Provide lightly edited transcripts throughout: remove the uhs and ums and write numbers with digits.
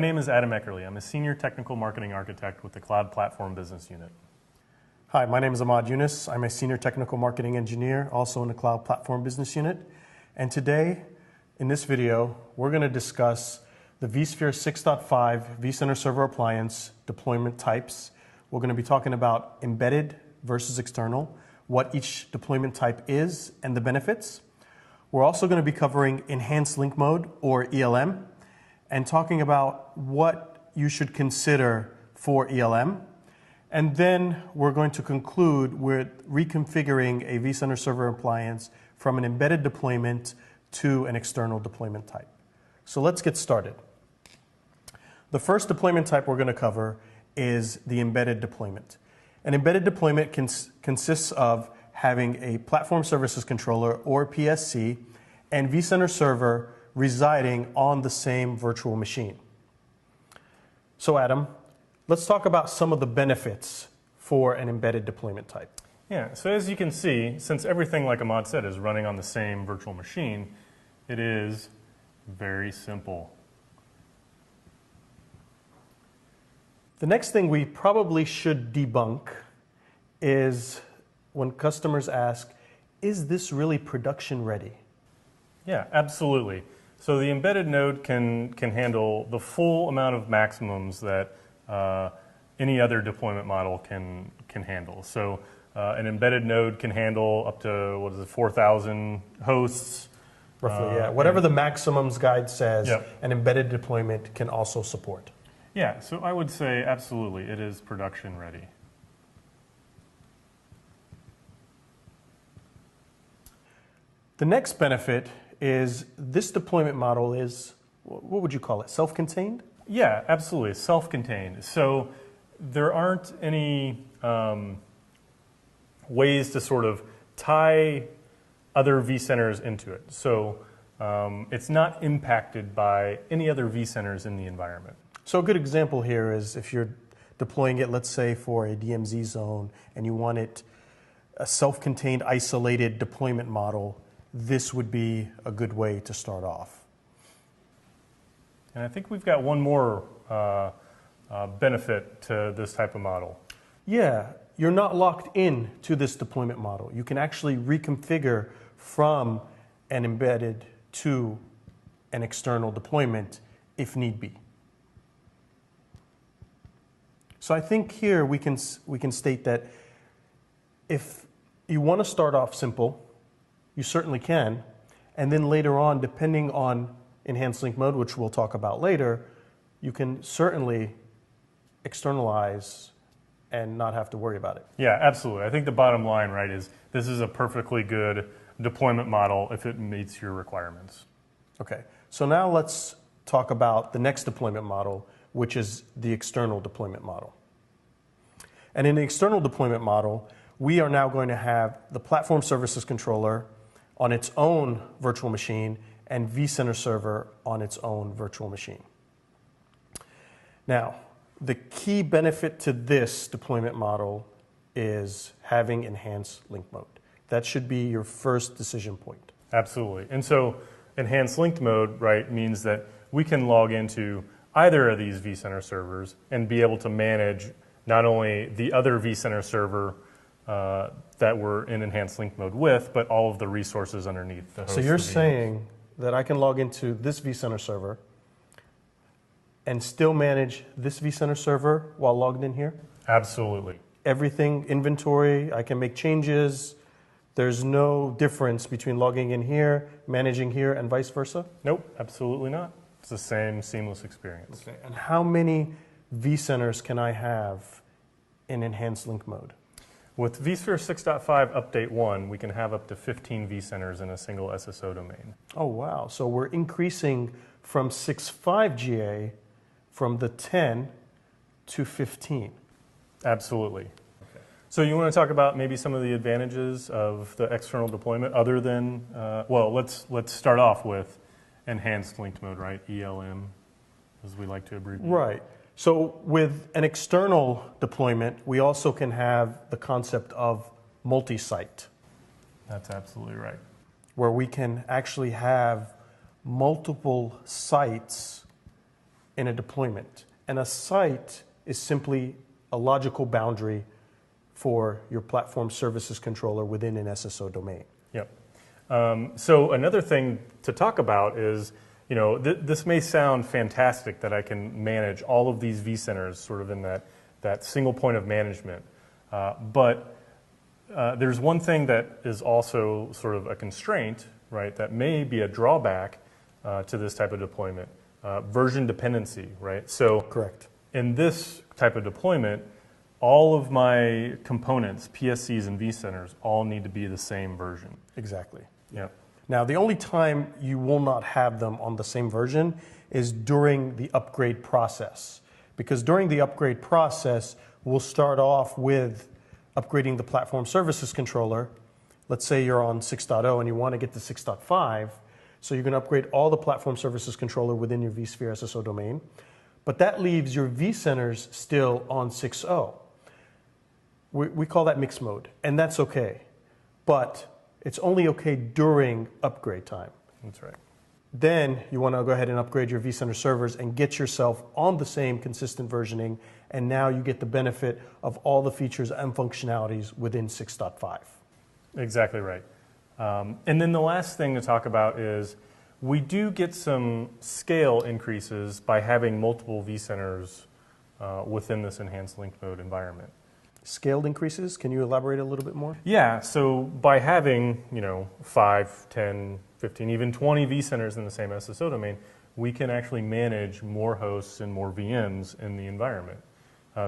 My name is Adam Eckerly. I'm a Senior Technical Marketing Architect with the Cloud Platform Business Unit. Hi, my name is Ahmad Yunus. I'm a Senior Technical Marketing Engineer, also in the Cloud Platform Business Unit. And today, in this video, we're going to discuss the vSphere 6.5 vCenter Server Appliance deployment types. We're going to be talking about embedded versus external, what each deployment type is, and the benefits. We're also going to be covering Enhanced Link Mode, or ELM, and talking about what you should consider for ELM. And then we're going to conclude with reconfiguring a vCenter Server appliance from an embedded deployment to an external deployment type. So let's get started. The first deployment type we're going to cover is the embedded deployment. An embedded deployment consists of having a Platform Services Controller, or PSC, and vCenter Server residing on the same virtual machine. So Adam, let's talk about some of the benefits for an embedded deployment type. Yeah, so as you can see, since everything, like Ahmad said, is running on the same virtual machine, it is very simple. The next thing we probably should debunk is when customers ask, is this really production ready? Yeah, absolutely. So the embedded node can handle the full amount of maximums that any other deployment model can handle. So an embedded node can handle up to, 4,000 hosts. Roughly, yeah. Whatever the maximums guide says, Yep. An embedded deployment can also support. Yeah, so I would say absolutely, it is production ready. The next benefit is this deployment model is, what would you call it, self-contained? Yeah, absolutely, self-contained. So there aren't any ways to sort of tie other vCenters into it. So it's not impacted by any other vCenters in the environment. So a good example here is if you're deploying it, let's say for a DMZ zone, and you want it a self-contained, isolated deployment model, this would be a good way to start off. And I think we've got one more benefit to this type of model. Yeah, you're not locked in to this deployment model. You can actually reconfigure from an embedded to an external deployment if need be. So I think here we can state that if you want to start off simple, you certainly can, and then later on, depending on Enhanced Link Mode, which we'll talk about later, you can certainly externalize and not have to worry about it. Yeah, absolutely. I think the bottom line, right, is this is a perfectly good deployment model if it meets your requirements. Okay, so now let's talk about the next deployment model, which is the external deployment model. And in the external deployment model, we are now going to have the Platform Services Controller on its own virtual machine and vCenter Server on its own virtual machine. Now, the key benefit to this deployment model is having Enhanced Link Mode. That should be your first decision point. Absolutely. And so Enhanced Link Mode, right, means that we can log into either of these vCenter servers and be able to manage not only the other vCenter server that we're in Enhanced Link Mode with, but all of the resources underneath the host. So you're saying that I can log into this vCenter server and still manage this vCenter server while logged in here? Absolutely. Everything, inventory, I can make changes. There's no difference between logging in here, managing here, and vice versa? Nope, absolutely not. It's the same seamless experience. Okay. And how many vCenters can I have in Enhanced Link Mode? With vSphere 6.5 Update 1, we can have up to 15 vCenters in a single SSO domain. Oh, wow. So we're increasing from 6.5 GA from the 10 to 15. Absolutely. Okay. So you want to talk about maybe some of the advantages of the external deployment other than, well, let's start off with Enhanced Linked Mode, right? ELM, as we like to abbreviate. Right. So with an external deployment, we also can have the concept of multi-site. That's absolutely right. Where we can actually have multiple sites in a deployment. And a site is simply a logical boundary for your platform services controller within an SSO domain. Yep. So another thing to talk about is, this may sound fantastic that I can manage all of these vCenters sort of in that single point of management. But there's one thing that is also sort of a constraint, right, that may be a drawback to this type of deployment. Version dependency, right? So correct. In this type of deployment, all of my components, PSCs and vCenters, all need to be the same version. Exactly. Yeah. Now, the only time you will not have them on the same version is during the upgrade process. Because during the upgrade process, we'll start off with upgrading the platform services controller. Let's say you're on 6.0 and you want to get to 6.5. So you're going to upgrade all the platform services controller within your vSphere SSO domain. But that leaves your vCenters still on 6.0. We call that mixed mode, and that's okay. But it's only okay during upgrade time. That's right. Then you want to go ahead and upgrade your vCenter servers and get yourself on the same consistent versioning, and now you get the benefit of all the features and functionalities within 6.5. Exactly right. And then the last thing to talk about is we do get some scale increases by having multiple vCenters within this enhanced link mode environment. Scaled increases? Can you elaborate a little bit more? Yeah, so by having 5, 10, 15, even 20 vCenters in the same SSO domain, we can actually manage more hosts and more VMs in the environment.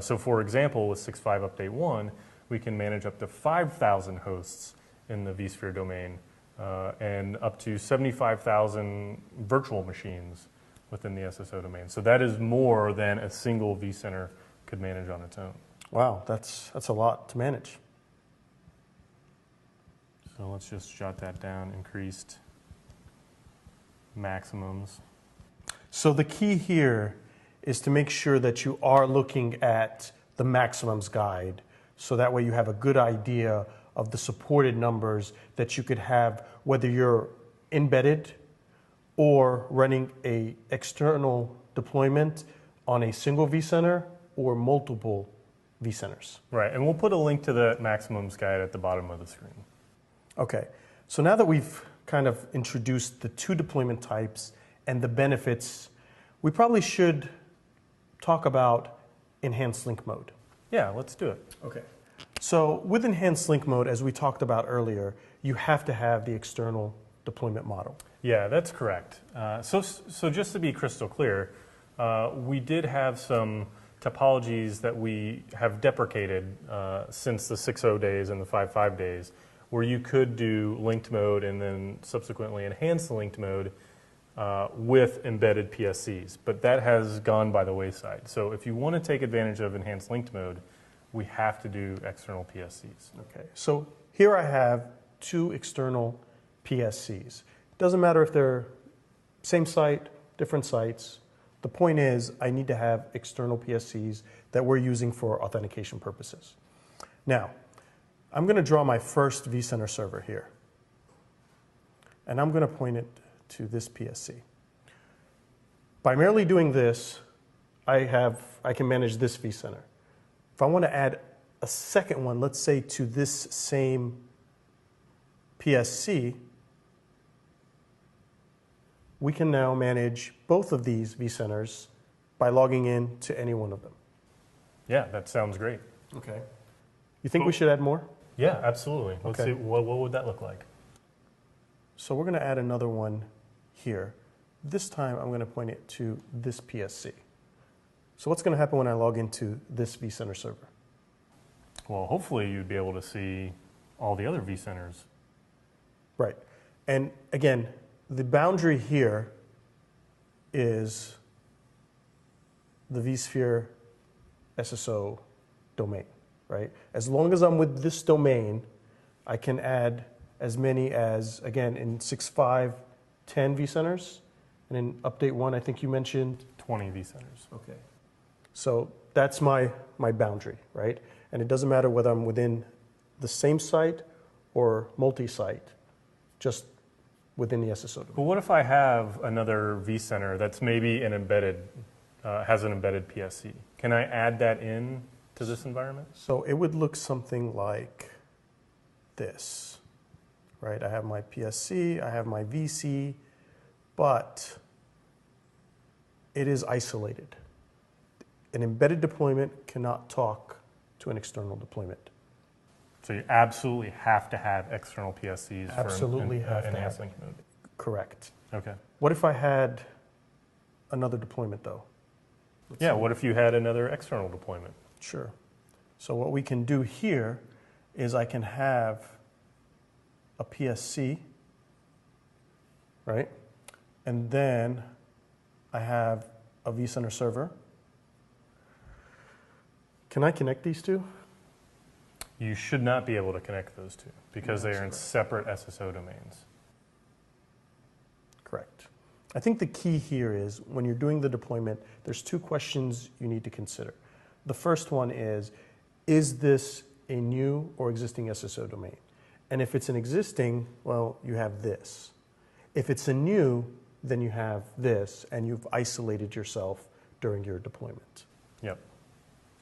So for example, with 6.5 Update 1, we can manage up to 5,000 hosts in the vSphere domain and up to 75,000 virtual machines within the SSO domain. So that is more than a single vCenter could manage on its own. Wow, that's a lot to manage. So let's just jot that down, increased maximums. So the key here is to make sure that you are looking at the maximums guide, so that way you have a good idea of the supported numbers that you could have, whether you're embedded or running a external deployment on a single vCenter or multiple vCenters. Right, and we'll put a link to the maximums guide at the bottom of the screen. Okay, so now that we've kind of introduced the two deployment types and the benefits, we probably should talk about enhanced link mode. Yeah, let's do it. Okay. So with enhanced link mode, as we talked about earlier, you have to have the external deployment model. Yeah, that's correct. So just to be crystal clear, we did have some topologies that we have deprecated since the 6.0 days and the 5.5 days, where you could do linked mode and then subsequently enhanced linked mode with embedded PSCs. But that has gone by the wayside. So if you want to take advantage of enhanced linked mode, we have to do external PSCs. Okay, so here I have two external PSCs. It doesn't matter if they're same site, different sites. The point is, I need to have external PSCs that we're using for authentication purposes. Now, I'm going to draw my first vCenter server here. And I'm going to point it to this PSC. By merely doing this, I can manage this vCenter. If I want to add a second one, let's say to this same PSC, we can now manage both of these vCenters by logging in to any one of them. Yeah, that sounds great. Okay. You think we should add more? Yeah, absolutely. Let's Okay. see, what would that look like? So we're going to add another one here. This time I'm going to point it to this PSC. So what's going to happen when I log into this vCenter server? Well, hopefully you'd be able to see all the other vCenters. Right. And again, the boundary here is the vSphere SSO domain, right? As long as I'm with this domain, I can add as many as, again, in 6.5, 10 vCenters, and in update 1, I think you mentioned 20 vCenters. Okay. So that's my boundary, right? And it doesn't matter whether I'm within the same site or multi-site, just within the SSO domain. But what if I have another vCenter that's maybe an embedded has an embedded PSC. Can I add that in to this environment? So it would look something like this, right? I have my PSC, I have my VC, but it is isolated. An embedded deployment cannot talk to an external deployment. So you absolutely have to have external PSCs Absolutely for have to enhanced have. link mode. Correct. Okay. What if I had another deployment though? Yeah, what if you had another external deployment? Sure. So what we can do here is I can have a PSC, right? And then I have a vCenter server. Can I connect these two? You should not be able to connect those two because they are in correct. separate SSO domains. Correct. I think the key here is when you're doing the deployment, there's two questions you need to consider. The first one is this a new or existing SSO domain? And if it's an existing, well, you have this. If it's a new, then you have this, and you've isolated yourself during your deployment. Yep.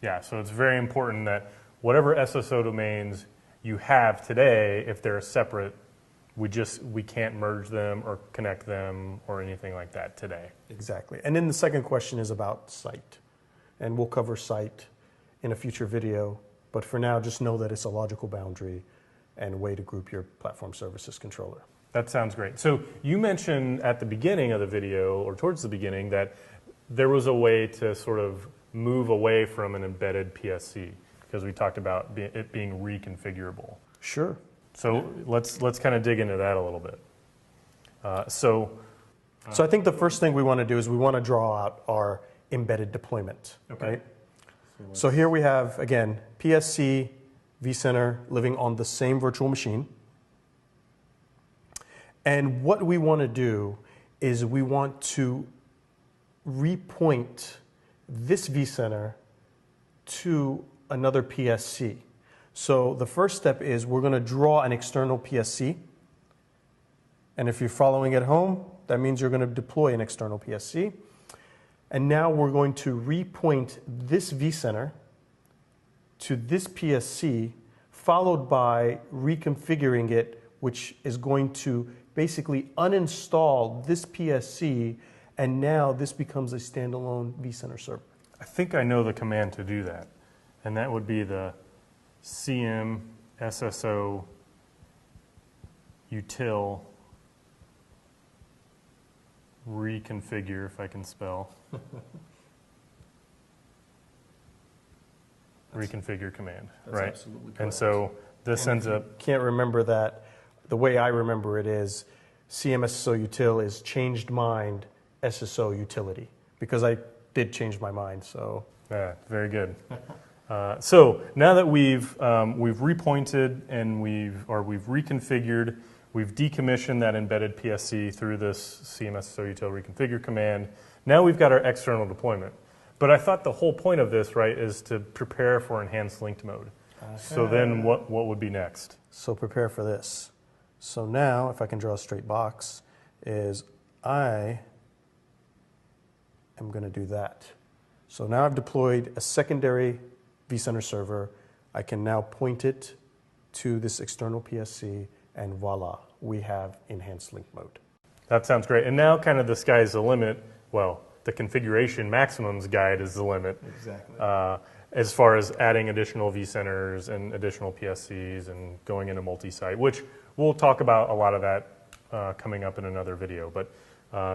Yeah, so it's very important that whatever SSO domains you have today, if they're separate, we can't merge them or connect them or anything like that today. Exactly. And then the second question is about site. And we'll cover site in a future video. But for now, just know that it's a logical boundary and a way to group your platform services controller. That sounds great. So you mentioned at the beginning of the video, or towards the beginning, that there was a way to sort of move away from an embedded PSC, because we talked about it being reconfigurable. Sure. So let's kind of dig into that a little bit. So I think the first thing we want to do is we want to draw out our embedded deployment, right? So here we have, again, PSC, vCenter living on the same virtual machine. And what we want to do is we want to repoint this vCenter to another PSC. So the first step is we're going to draw an external PSC. And if you're following at home, that means you're going to deploy an external PSC. And now we're going to repoint this vCenter to this PSC, followed by reconfiguring it, which is going to basically uninstall this PSC, and now this becomes a standalone vCenter server. I think I know the command to do that, and that would be the cm sso util reconfigure, if I can spell. Reconfigure command, right? Absolutely correct. And so this ends up. Can't remember that. The way I remember it is CMSSO util is changed mind SSO utility, because I did change my mind. So Yeah, very good. So now that we've repointed and we've reconfigured, we've decommissioned that embedded PSC through this CMSSO util reconfigure command. Now we've got our external deployment. But I thought the whole point of this, right, is to prepare for enhanced linked mode. So then what would be next? So prepare for this. So now, if I can draw a straight box, is I am going to do that. So now I've deployed a secondary vCenter server. I can now point it to this external PSC, and voila, we have enhanced link mode. That sounds great. And now kind of the sky's the limit. Well, the configuration maximums guide is the limit. Exactly. As far as adding additional vCenters and additional PSCs and going into multi-site, which we'll talk about a lot of that coming up in another video. But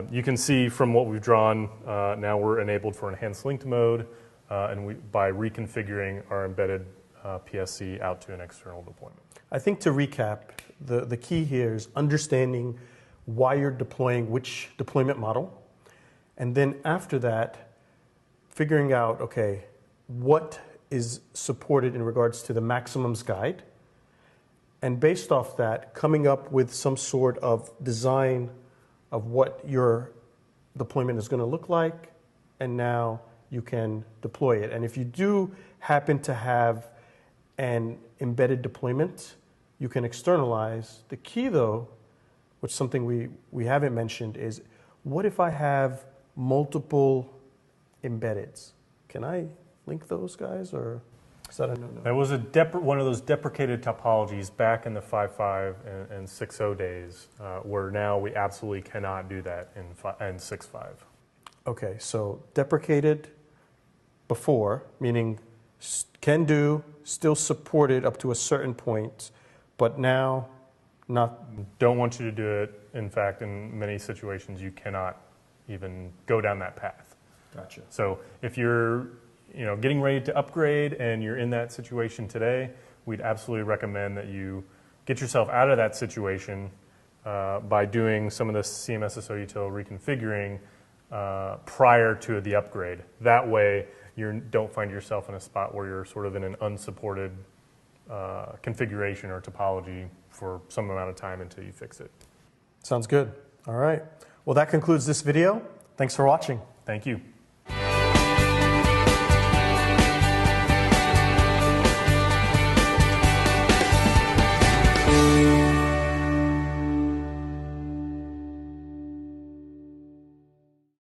you can see from what we've drawn, now we're enabled for enhanced linked mode, and by reconfiguring our embedded PSC out to an external deployment. I think to recap, the key here is understanding why you're deploying which deployment model. And then after that, figuring out, okay, what is supported in regards to the maximums guide. And based off that, coming up with some sort of design of what your deployment is going to look like. And now you can deploy it. And if you do happen to have an embedded deployment, you can externalize. The key, though, which is something we haven't mentioned, is what if I have multiple embeddeds. Can I link those guys, or is that a no-no? That was one of those deprecated topologies back in the 5.5 and 6.0 days, where now we absolutely cannot do that in 6.5. Okay, so deprecated before, meaning can do, still supported up to a certain point, but now not. Don't want you to do it. In fact, in many situations, you cannot even go down that path. Gotcha. So if you're getting ready to upgrade and you're in that situation today, we'd absolutely recommend that you get yourself out of that situation by doing some of the CMSSO util reconfiguring prior to the upgrade. That way, you don't find yourself in a spot where you're sort of in an unsupported configuration or topology for some amount of time until you fix it. Sounds good. All right. Well, that concludes this video. Thanks for watching. Thank you.